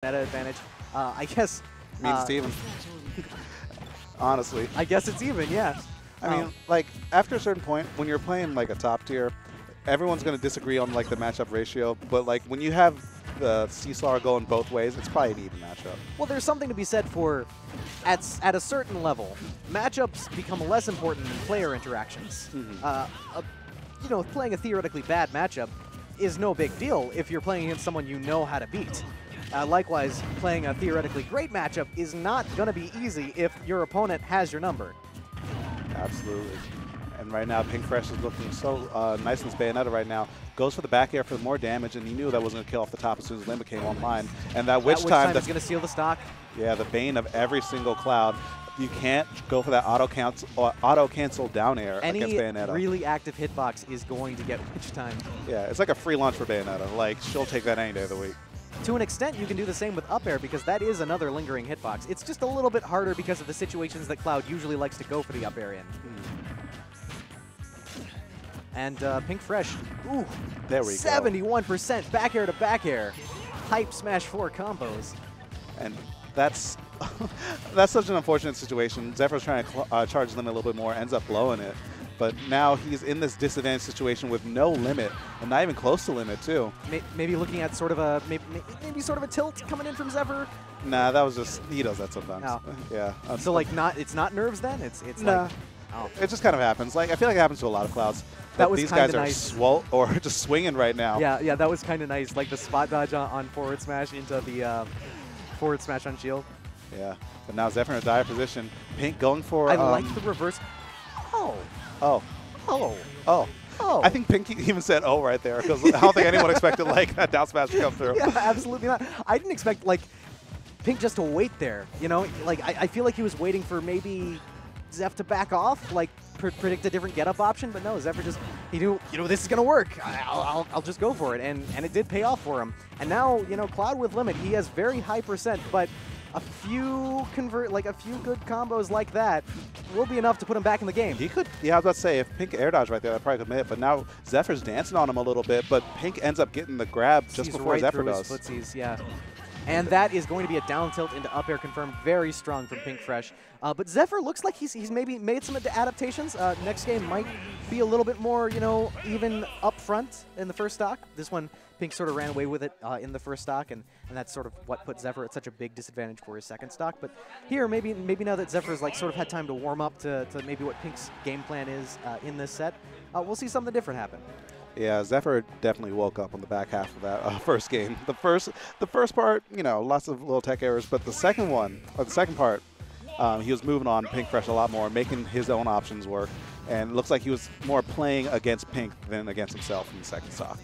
meta advantage. I guess means it's even. Honestly. I guess it's even, yeah. I mean, like, after a certain point, when you're playing, like, a top tier, everyone's going to disagree on, like, the matchup ratio. But, like, when you have the seesaw going both ways, it's probably an even matchup. Well, there's something to be said for, at a certain level, matchups become less important than player interactions. You know, playing a theoretically bad matchup is no big deal if you're playing against someone you know how to beat. Likewise, playing a theoretically great matchup is not going to be easy if your opponent has your number. Absolutely. And right now, Pink Fresh is looking so nice in this Bayonetta right now. Goes for the back air for more damage, and he knew that was going to kill off the top as soon as Limit came online. And that witch time is going to steal the stock. Yeah, the bane of every single Cloud. You can't go for that auto cancel down air against Bayonetta. Any really active hitbox is going to get witch time. Yeah, it's like a free launch for Bayonetta. Like, she'll take that any day of the week. To an extent, you can do the same with up air because that is another lingering hitbox. It's just a little bit harder because of the situations that Cloud usually likes to go for the up air in. And Pink Fresh, ooh, there we 71% back air to back air. Hype Smash 4 combos. And that's that's such an unfortunate situation. Zephyr's trying to charge Limit a little bit more, ends up blowing it. But now he's in this disadvantaged situation with no limit, and not even close to limit, too. Maybe looking at sort of a maybe sort of a tilt coming in from Zephyr. Nah, that was just, he does that sometimes. Oh. Yeah. So like it's not nerves then? It's nah. Like, oh. It just kind of happens. Like, I feel like it happens to a lot of Clouds. That was these guys are nice. or just swinging right now. Yeah, that was kind of nice. Like the spot dodge on forward smash into the forward smash on shield. Yeah, but now Zephyr in a dire position. Pink going for. I like the reverse. Oh. Oh. Oh. Oh. Oh. I think Pink even said "oh" right there because I don't think anyone expected like that down smash to come through. Yeah, absolutely not. I didn't expect like Pink just to wait there. You know, like I feel like he was waiting for maybe Zeph to back off, like predict a different get-up option, but no, Zephyr just, he knew, you know, this is going to work. I'll just go for it, and it did pay off for him. And now, you know, Cloud with Limit, he has very high percent, but a few good combos like that will be enough to put him back in the game. He could, yeah, I was about to say, if Pink air dodge right there, that probably could hit, but now Zephyr's dancing on him a little bit, but Pink ends up getting the grab just before right Zephyr through does. His footsies, yeah. And that is going to be a down tilt into up air confirmed. Very strong from Pink Fresh. But Zephyr looks like he's maybe made some adaptations. Next game might be a little bit more, you know, even up front in the first stock. This one, Pink sort of ran away with it in the first stock, and that's sort of what put Zephyr at such a big disadvantage for his second stock. But here, maybe now that Zephyr's like sort of had time to warm up to maybe what Pink's game plan is in this set, we'll see something different happen. Yeah, Zephyr definitely woke up on the back half of that first game. The first part, you know, lots of little tech errors, but the second one, or the second part, he was moving on Pink Fresh a lot more, making his own options work, and it looks like he was more playing against Pink than against himself in the second stock.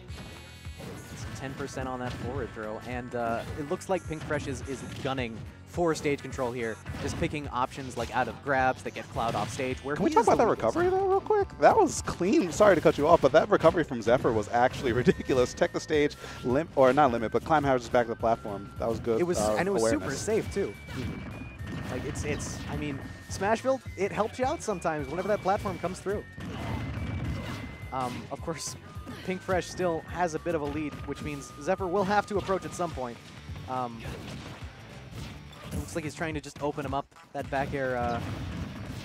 10% on that forward throw, and it looks like Pink Fresh is gunning for stage control here, just picking options like out of grabs that get Cloud off stage. Where Can we talk about that recovery though real quick? That was clean. Sorry to cut you off, but that recovery from Zephyr was actually ridiculous. Tech the stage, not limit, but climb houses back to the platform. That was good. It was, and it was awareness. super safe too. Like it's. I mean, Smashville, it helps you out sometimes whenever that platform comes through. Of course, Pink Fresh still has a bit of a lead, which means Zephyr will have to approach at some point. It looks like he's trying to just open him up. That back air,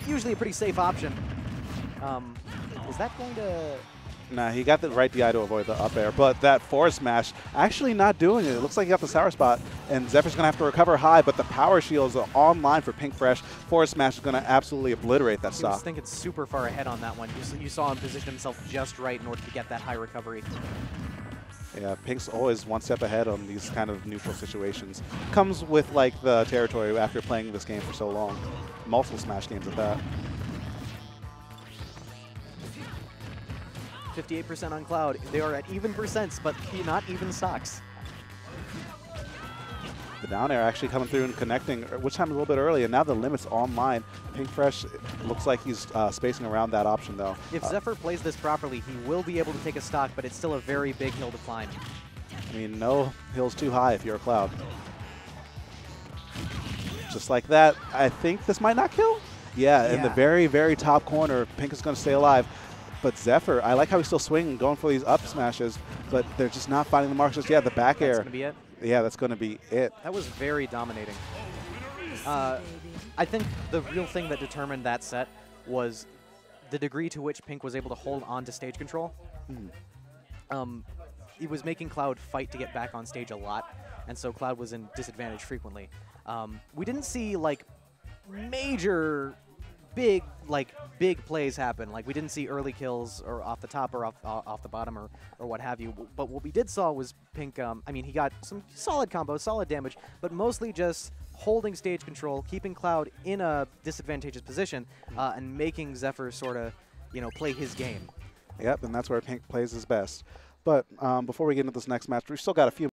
usually a pretty safe option. Is that going to... Nah, he got the right DI to avoid the up air, but that forward smash actually not doing it. It looks like he got the sour spot, and Zephyr's going to have to recover high, but the power shields are online for Pink Fresh. Forward smash is going to absolutely obliterate that stock. I was thinking super far ahead on that one. You saw him position himself just right in order to get that high recovery. Yeah, Pink's always one step ahead on these kind of neutral situations. Comes with like the territory after playing this game for so long. Multiple Smash games at that. 58% on Cloud. They are at even percents, but not even stocks. The down air actually coming through and connecting, which time a little bit early, and now the limit's online. Pink Fresh looks like he's spacing around that option, though. If Zephyr plays this properly, he will be able to take a stock, but it's still a very big hill to climb. I mean, no hill's too high if you're a Cloud. Just like that, I think this might not kill. Yeah, in the very, very top corner, Pink is going to stay alive. But Zephyr, I like how he's still swinging, going for these up smashes, but they're just not finding the marks. Just, yeah, the back air. That's going to be it. yeah, that's going to be it. That was very dominating. I think the real thing that determined that set was the degree to which Pink was able to hold on to stage control. It was making Cloud fight to get back on stage a lot, and so Cloud was in disadvantage frequently. We didn't see like major big plays happen. Like we didn't see early kills or off the top or off the bottom or what have you. But what we did saw was Pink. I mean, he got some solid combos, solid damage, but mostly just holding stage control, keeping Cloud in a disadvantageous position, and making Zephyr sort of, play his game. Yep, and that's where Pink plays his best. But before we get into this next match, we've still got a few